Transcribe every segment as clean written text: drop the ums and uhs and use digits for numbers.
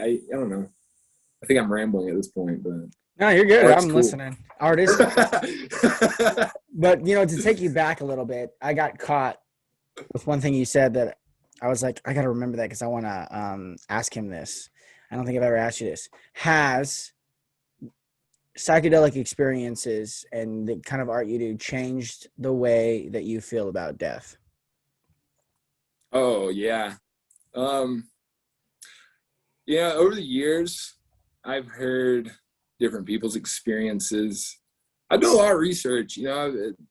I don't know. I think I'm rambling at this point, but No, you're good. art's I'm cool. listening. Artist. But, to take you back a little bit, I got caught with one thing you said that I was like, I got to remember that because I want to ask him this. I don't think I've ever asked you this. Has psychedelic experiences and the kind of art you do changed the way that you feel about death? Oh yeah. Um, yeah, over the years, I've heard different people's experiences. I do a lot of research,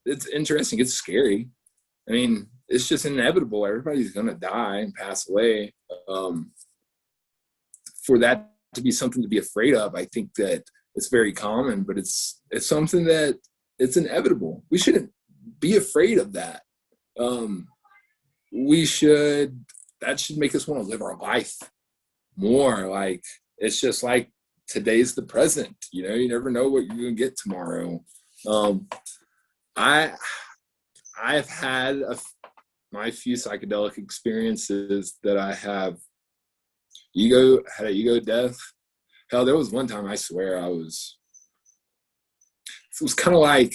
it's interesting. It's scary. I mean, it's just inevitable. Everybody's going to die and pass away. Um, for that to be something to be afraid of, I think that it's very common, but it's something that it's inevitable. We shouldn't be afraid of that. Um, we should, that should make us want to live our life more. Like, it's just like today's the present, you never know what you're going to get tomorrow. Um, I, I've had my few psychedelic experiences that I have had an ego death. Hell, there was one time I swear it was kind of like,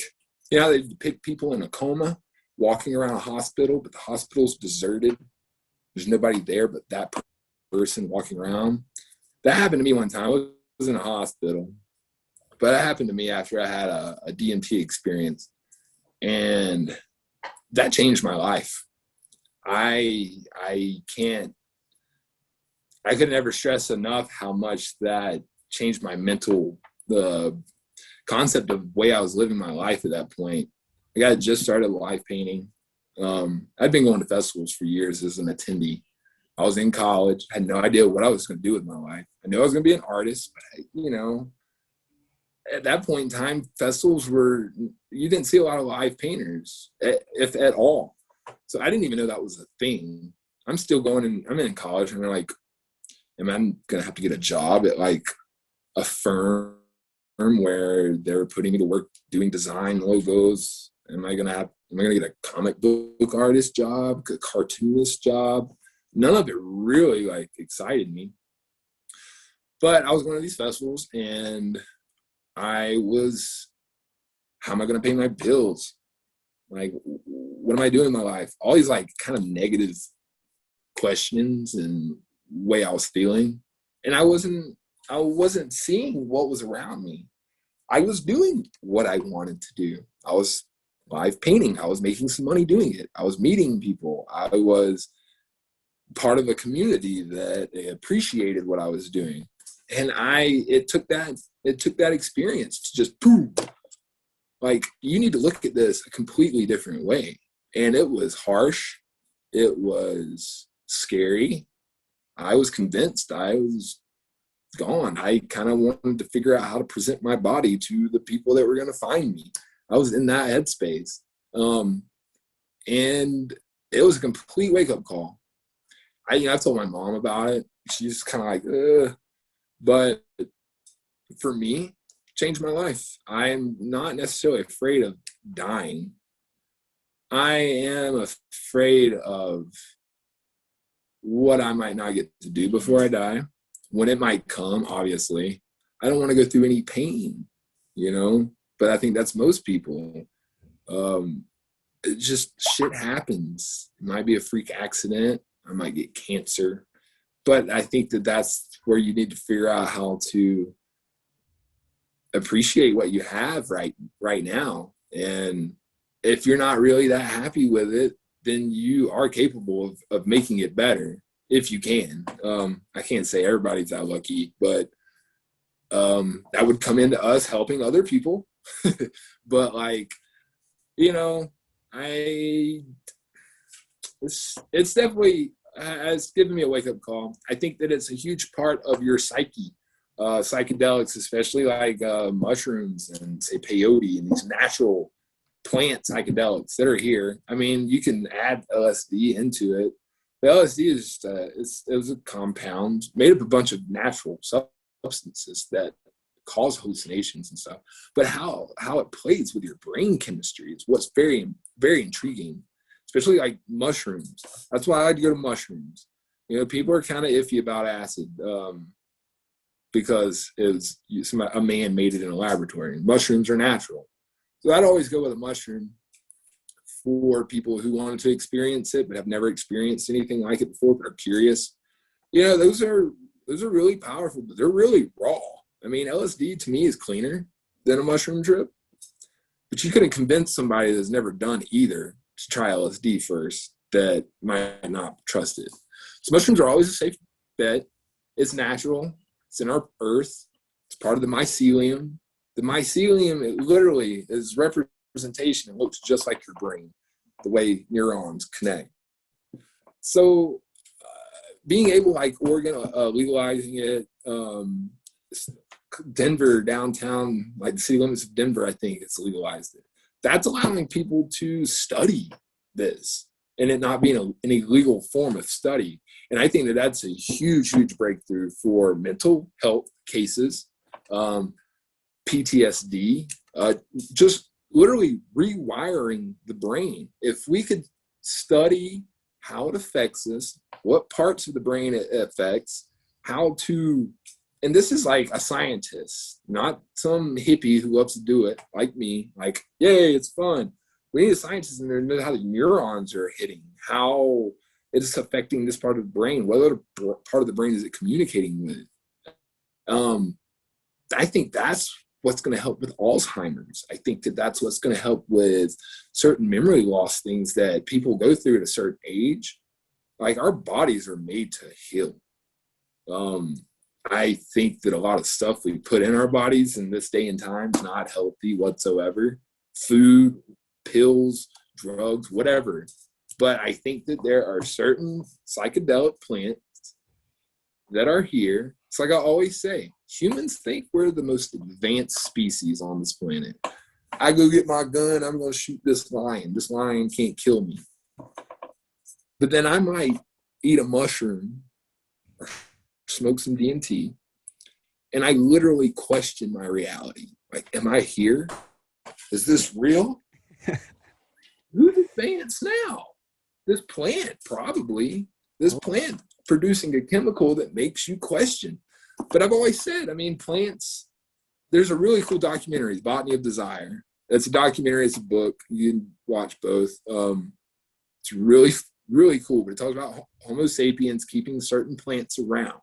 how they depict people in a coma walking around a hospital, but the hospital's deserted. There's nobody there but that person walking around. That happened to me one time. I was in a hospital, but it happened to me after I had a DMT experience, and that changed my life. I can't, I could never stress enough how much that changed my the concept of the way I was living my life at that point. Like, I had just started live painting. I'd been going to festivals for years as an attendee. I was in college, had no idea what I was going to do with my life. I knew I was going to be an artist, but at that point in time, festivals you didn't see a lot of live painters, if at all. So I didn't even know that was a thing. I'm still going, and I'm in college, and they're like, am I going to have to get a job at like a firm where they're putting me to work doing design logos? Am I going to get a comic book artist job, a cartoonist job? None of it really like excited me. But I was going to these festivals, and how am I going to pay my bills? Like, what am I doing in my life? All these like kind of negative questions and way I was feeling. And I wasn't seeing what was around me. I was doing what I wanted to do. I was live painting. I was making some money doing it. I was meeting people. I was part of a community that appreciated what I was doing. And it took that experience to just boom. Like, you need to look at this a completely different way. And it was harsh. It was scary. I was convinced I was gone. I kind of wanted to figure out how to present my body to the people that were going to find me. I was in that headspace. And it was a complete wake-up call. I told my mom about it. She's kind of like, ugh. But for me, changed my life. I'm not necessarily afraid of dying. I am afraid of what I might not get to do before I die, when it might come, obviously. I don't want to go through any pain, but I think that's most people. It just, shit happens. It might be a freak accident. I might get cancer. But I think that's where you need to figure out how to appreciate what you have right now. And if you're not really that happy with it, then you are capable of making it better if you can. I can't say everybody's that lucky, but that would come into us helping other people. But like, it's definitely has given me a wake-up call. I think that it's a huge part of your psyche. Psychedelics, especially like mushrooms and say peyote and these natural plant psychedelics that are here. I mean, you can add LSD into it. The LSD is it was a compound made up of a bunch of natural substances that cause hallucinations and stuff. But how it plays with your brain chemistry is what's very, very intriguing, especially like mushrooms. That's why I like to go to mushrooms. People are kind of iffy about acid. because a man made it in a laboratory. Mushrooms are natural. So I'd always go with a mushroom for people who wanted to experience it but have never experienced anything like it before but are curious. Those are really powerful, but they're really raw. I mean, LSD to me is cleaner than a mushroom trip, but you couldn't convince somebody that's never done either to try LSD first that might not trust it. So mushrooms are always a safe bet. It's natural. It's in our earth. It's part of the mycelium. The mycelium, it literally is representation. It looks just like your brain, the way neurons connect. So being able, like Oregon, legalizing it, Denver downtown, like the city limits of Denver, I think it's legalized it. That's allowing people to study this and it not being an illegal form of study. And I think that that's a huge, huge breakthrough for mental health cases, PTSD, just literally rewiring the brain. If we could study how it affects us, what parts of the brain it affects, how to, and this is like a scientist, not some hippie who loves to do it like me, like, yay, it's fun. We need a scientist in there to know how the neurons are hitting, how it is affecting this part of the brain, what other part of the brain is it communicating with. I think that's what's going to help with Alzheimer's. I think that that's what's going to help with certain memory loss things that people go through at a certain age. Like, our bodies are made to heal. I think that a lot of stuff we put in our bodies in this day and time is not healthy whatsoever. Food, pills, drugs, whatever. But I think that there are certain psychedelic plants that are here. It's like I always say, humans think we're the most advanced species on this planet. I go get my gun, I'm going to shoot this lion. This lion can't kill me. But then I might eat a mushroom or smoke some DMT, and I literally question my reality. Like, am I here? Is this real? Who's advanced now? This plant, probably. This plant producing a chemical that makes you question. But I've always said, I mean, plants, there's a really cool documentary, Botany of Desire. It's a documentary, it's a book. You can watch both. It's really, really cool. But it talks about Homo sapiens keeping certain plants around.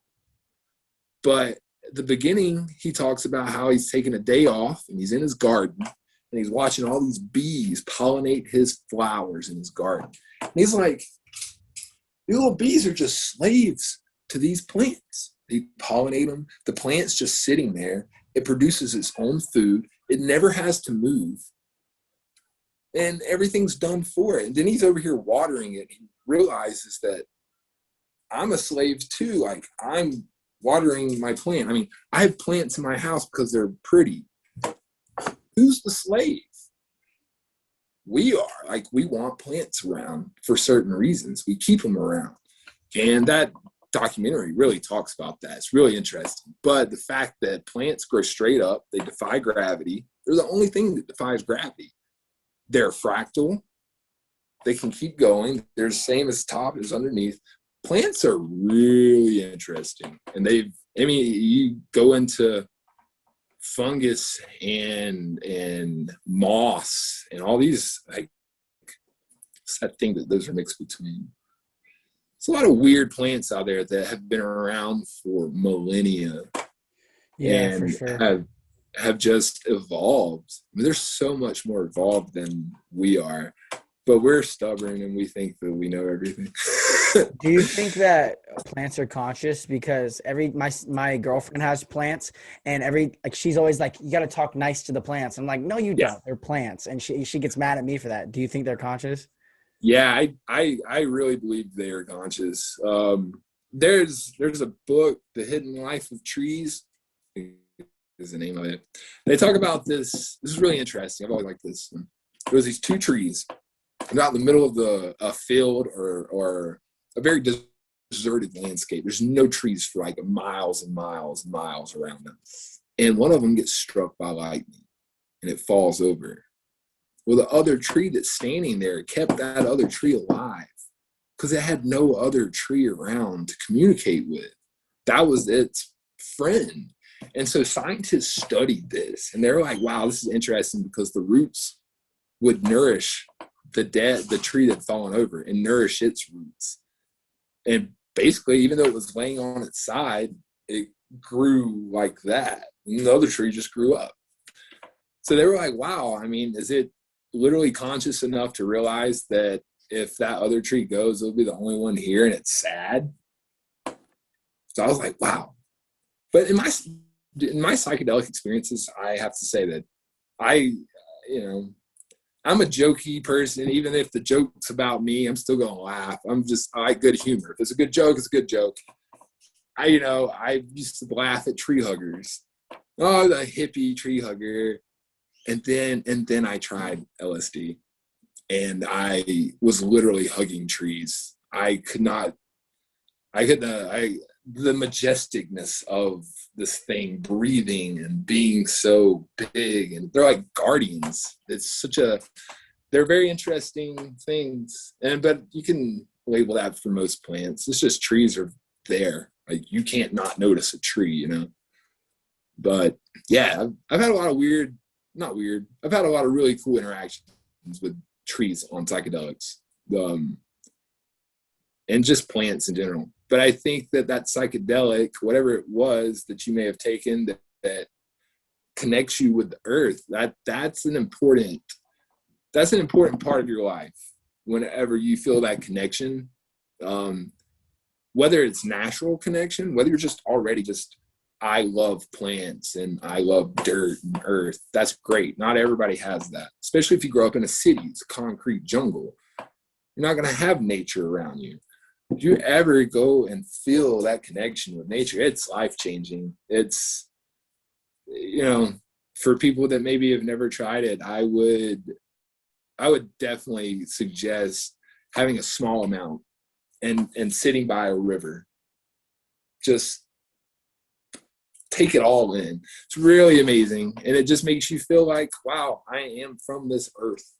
But at the beginning, he talks about how he's taking a day off and he's in his garden and he's watching all these bees pollinate his flowers in his garden. And he's like, these little bees are just slaves to these plants. They pollinate them. The plant's just sitting there. It produces its own food. It never has to move. And everything's done for it. And then he's over here watering it. He realizes that I'm a slave too. Like, I'm watering my plant. I mean, I have plants in my house because they're pretty. Who's the slave? We are. Like, we want plants around for certain reasons. We keep them around. And that documentary really talks about that. It's really interesting. But the fact that plants grow straight up, they defy gravity. They're the only thing that defies gravity. They're fractal. They can keep going. They're the same as top as underneath. Plants are really interesting. And you go into fungus and moss and all these, like, I think that those are mixed between. There's a lot of weird plants out there that have been around for millennia. Yeah, and for sure. have just evolved. I mean, they're so much more evolved than we are, but we're stubborn and we think that we know everything. Do you think that plants are conscious? Because my girlfriend has plants, and she's always like, you got to talk nice to the plants. I'm like, no, you Yeah. don't. They're plants, and she gets mad at me for that. Do you think they're conscious? Yeah, I really believe they are conscious. There's a book, The Hidden Life of Trees, is the name of it. They talk about this. This is really interesting. I've always liked this. There was these two trees out in the middle of a field or a very deserted landscape. There's no trees for like miles and miles and miles around them. And one of them gets struck by lightning and it falls over. Well, the other tree that's standing there kept that other tree alive because it had no other tree around to communicate with. That was its friend. And so scientists studied this, and they were like, wow, this is interesting, because the roots would nourish the tree that had fallen over and nourish its roots. And basically, even though it was laying on its side, it grew like that. And the other tree just grew up. So they were like, wow, I mean, is it literally conscious enough to realize that if that other tree goes, it'll be the only one here, and it's sad? So I was like, wow. But in my psychedelic experiences, I have to say that I'm a jokey person. Even if the joke's about me, I'm still gonna laugh. I like good humor. If it's a good joke, it's a good joke. I used to laugh at tree huggers. Oh, the hippie tree hugger. And then I tried LSD, and I was literally hugging trees. The majesticness of this thing breathing and being so big, and they're like guardians. They're very interesting things. But you can label that for most plants. It's just trees are there. Like, you can't not notice a tree, But yeah, I've had a lot of I've had a lot of really cool interactions with trees on psychedelics, and just plants in general. But I think that psychedelic, whatever it was that you may have taken that connects you with the earth, that's an important part of your life. Whenever you feel that connection, whether it's natural connection, whether you're just already I love plants and I love dirt and earth, that's great. Not everybody has that, especially if you grow up in a city. It's a concrete jungle. You're not going to have nature around you. If you ever go and feel that connection with nature, it's life-changing. It's, for people that maybe have never tried it, I would definitely suggest having a small amount and sitting by a river. Just take it all in. It's really amazing. And it just makes you feel like, wow, I am from this earth.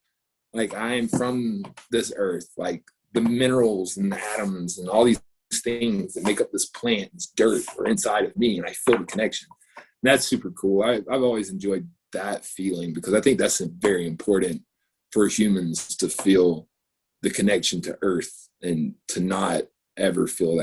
Like, I am from this earth. Like, the minerals and the atoms and all these things that make up this plant, this dirt, are inside of me, and I feel the connection. And that's super cool. I've always enjoyed that feeling, because I think that's very important for humans, to feel the connection to earth and to not ever feel that